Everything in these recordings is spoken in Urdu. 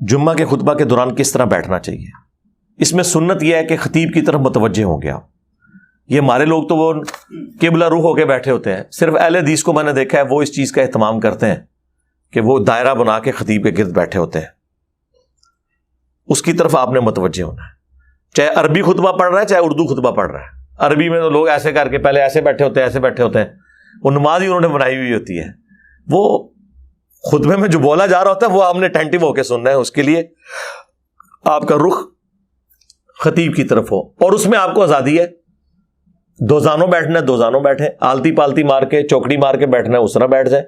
جمعہ کے خطبہ کے دوران کس طرح بیٹھنا چاہیے. اس میں سنت یہ ہے کہ خطیب کی طرف متوجہ ہو گیا. یہ ہمارے لوگ تو وہ قبلہ رخ ہو کے بیٹھے ہوتے ہیں. صرف اہل حدیث کو میں نے دیکھا ہے وہ اس چیز کا اہتمام کرتے ہیں کہ وہ دائرہ بنا کے خطیب کے گرد بیٹھے ہوتے ہیں. اس کی طرف آپ نے متوجہ ہونا ہے. چاہے عربی خطبہ پڑھ رہا ہے چاہے اردو خطبہ پڑھ رہا ہے. عربی میں تو لوگ ایسے کر کے پہلے ایسے بیٹھے ہوتے ہیں ایسے بیٹھے ہوتے ہیں. وہ نماز ہی انہوں نے بنائی ہوئی ہوتی ہے. وہ خطبے میں جو بولا جا رہا ہوتا ہے وہ ہم نے اٹینٹو ہو کے سننا ہے. اس کے لیے آپ کا رخ خطیب کی طرف ہو. اور اس میں آپ کو آزادی ہے. دو زانوں بیٹھنا ہے دو زانوں بیٹھیں. آلتی پالتی مار کے چوکڑی مار کے بیٹھنا ہے اس طرح بیٹھ جائیں.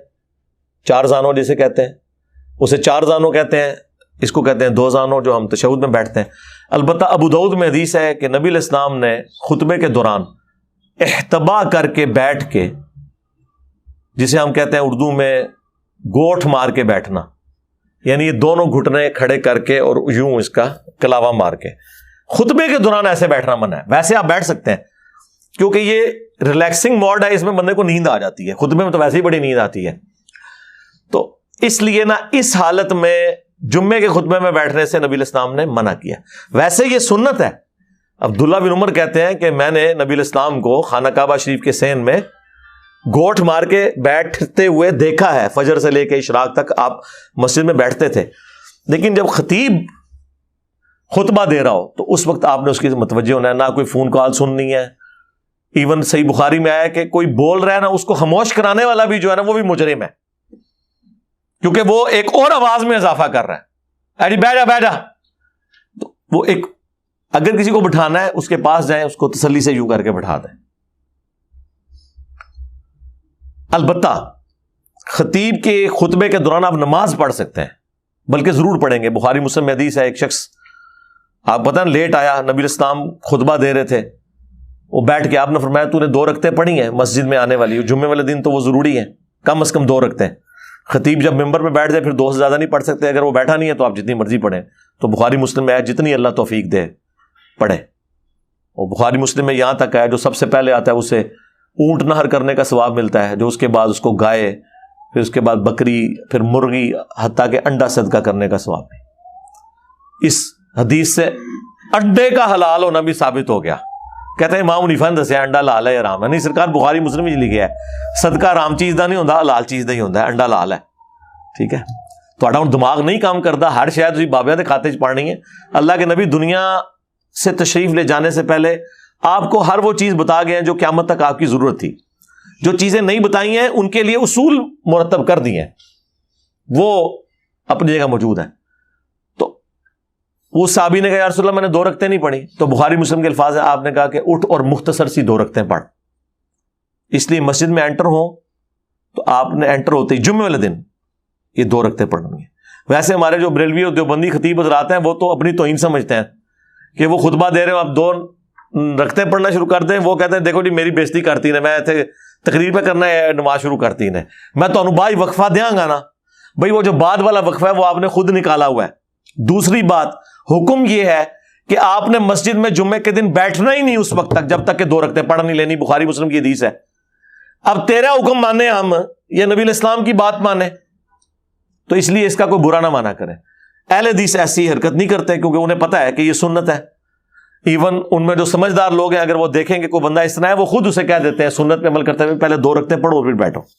چار زانوں جسے کہتے ہیں اسے چار زانوں کہتے ہیں. اس کو کہتے ہیں دو زانوں جو ہم تشہد میں بیٹھتے ہیں. البتہ ابو داؤد میں حدیث ہے کہ نبی علیہ السلام نے خطبے کے دوران احتبا کر کے بیٹھ کے, جسے ہم کہتے ہیں اردو میں گوٹھ مار کے بیٹھنا, یعنی یہ دونوں گھٹنے کھڑے کر کے اور یوں اس کا کلاوا مار کے, خطبے کے دوران ایسے بیٹھنا منع ہے. ویسے آپ بیٹھ سکتے ہیں کیونکہ یہ ریلیکسنگ موڈ ہے, اس میں بندے کو نیند آ جاتی ہے. خطبے میں تو ویسے ہی بڑی نیند آتی ہے. تو اس لیے نا اس حالت میں جمعے کے خطبے میں بیٹھنے سے نبی علیہ السلام نے منع کیا. ویسے یہ سنت ہے. عبداللہ بن عمر کہتے ہیں کہ میں نے نبی علیہ السلام کو خانہ کعبہ شریف کے سین میں گوٹھ مار کے بیٹھتے ہوئے دیکھا ہے. فجر سے لے کے اشراق تک آپ مسجد میں بیٹھتے تھے. لیکن جب خطیب خطبہ دے رہا ہو تو اس وقت آپ نے اس کی متوجہ ہونا ہے. نہ کوئی فون کال سننی ہے. ایون صحیح بخاری میں آیا کہ کوئی بول رہا ہے نا, اس کو خاموش کرانے والا بھی جو ہے نا وہ بھی مجرم ہے, کیونکہ وہ ایک اور آواز میں اضافہ کر رہا ہے. ارے بیٹھا بیٹھا. تو وہ ایک, اگر کسی کو بٹھانا ہے اس کے پاس جائیں, اس کو تسلی سے یوں کر کے بٹھا دیں. البتہ خطیب کے خطبے کے دوران آپ نماز پڑھ سکتے ہیں, بلکہ ضرور پڑھیں گے. بخاری مسلم میں حدیث ہے, ایک شخص آپ پتہ لیٹ آیا, نبی علیہ السلام خطبہ دے رہے تھے, وہ بیٹھ کے آپ نے فرمایا تو نے 2 رکعتیں پڑھی ہیں مسجد میں آنے والی, جمعے والے دن تو وہ ضروری ہے, کم از کم 2 رکعتیں. خطیب جب ممبر پہ بیٹھ جائے پھر 2 سے زیادہ نہیں پڑھ سکتے. اگر وہ بیٹھا نہیں ہے تو آپ جتنی مرضی پڑھیں. تو بخاری مسلم میں ہے جتنی اللہ توفیق دے پڑھیں. اور بخاری مسلم میں یہاں تک ہے جو سب سے پہلے آتا ہے اسے اونٹ نہر کرنے کا ثواب ملتا ہے, جو اس کے بعد اس کو گائے, پھر اس کے بعد بکری, پھر مرغی, حتیٰ کہ انڈا صدقہ کرنے کا ثواب ہے. اس حدیث سے انڈے کا حلال ہونا بھی ثابت ہو گیا. کہتے ہیں امام حنیفہ نے دسیا انڈا لال ہے حرام ہے. نہیں سرکار, بخاری مسلم میں لکھا ہے صدقہ حرام چیز دا نہیں ہوتا, حلال چیز دا ہی ہوتا ہے. انڈا لال ہے. ٹھیک ہے, تھوڑا ہوں دماغ نہیں کام کرتا, ہر شاید تسی بابے دے کھاتے چ پڑھنی ہے. اللہ کے نبی دنیا سے تشریف لے جانے سے پہلے آپ کو ہر وہ چیز بتا گئے ہیں جو قیامت تک آپ کی ضرورت تھی. جو چیزیں نہیں بتائی ہیں ان کے لیے اصول مرتب کر دیے ہیں, وہ اپنی جگہ موجود ہیں. تو اس صحابی نے کہا یا رسول اللہ میں نے 2 رکعتیں نہیں پڑھی. تو بخاری مسلم کے الفاظ ہیں, آپ نے کہا کہ اٹھ اور مختصر سی 2 رکعتیں پڑھ. اس لیے مسجد میں انٹر ہوں تو آپ نے انٹر ہوتے ہی جمعے والے دن یہ 2 رکعتیں پڑھنی ہیں. ویسے ہمارے جو بریلوی اور دیوبندی خطیب حضرات ہیں وہ تو اپنی توہین سمجھتے ہیں کہ وہ خطبہ دے رہے ہو, آپ 2 رکعتیں پڑھنا شروع کر دیں. وہ کہتے ہیں دیکھو جی میری بےزتی کرتی نے, میں اتنے تقریر پہ کرنا ہے نماز شروع کرتی نے, میں تو بھائی وقفہ دیاں گا نا. بھائی وہ جو بعد والا وقفہ ہے وہ آپ نے خود نکالا ہوا ہے. دوسری بات, حکم یہ ہے کہ آپ نے مسجد میں جمعے کے دن بیٹھنا ہی نہیں اس وقت تک جب تک کہ 2 رکعتیں پڑھ نہیں لینی. بخاری مسلم کی حدیث ہے. اب تیرا حکم مانے ہم یا نبی علیہ السلام کی بات مانے, تو اس لیے اس کا کوئی برا نہ مانا کریں. اہل حدیث ایسی حرکت نہیں کرتے کیونکہ انہیں پتہ ہے کہ یہ سنت ہے. ایون ان میں جو سمجھدار لوگ ہیں اگر وہ دیکھیں کہ کوئی بندہ اس طرح ہے وہ خود اسے کہہ دیتے ہیں سنت پہ عمل کرتے ہوئے پہلے 2 رکعتیں پڑھو اور پھر بیٹھو.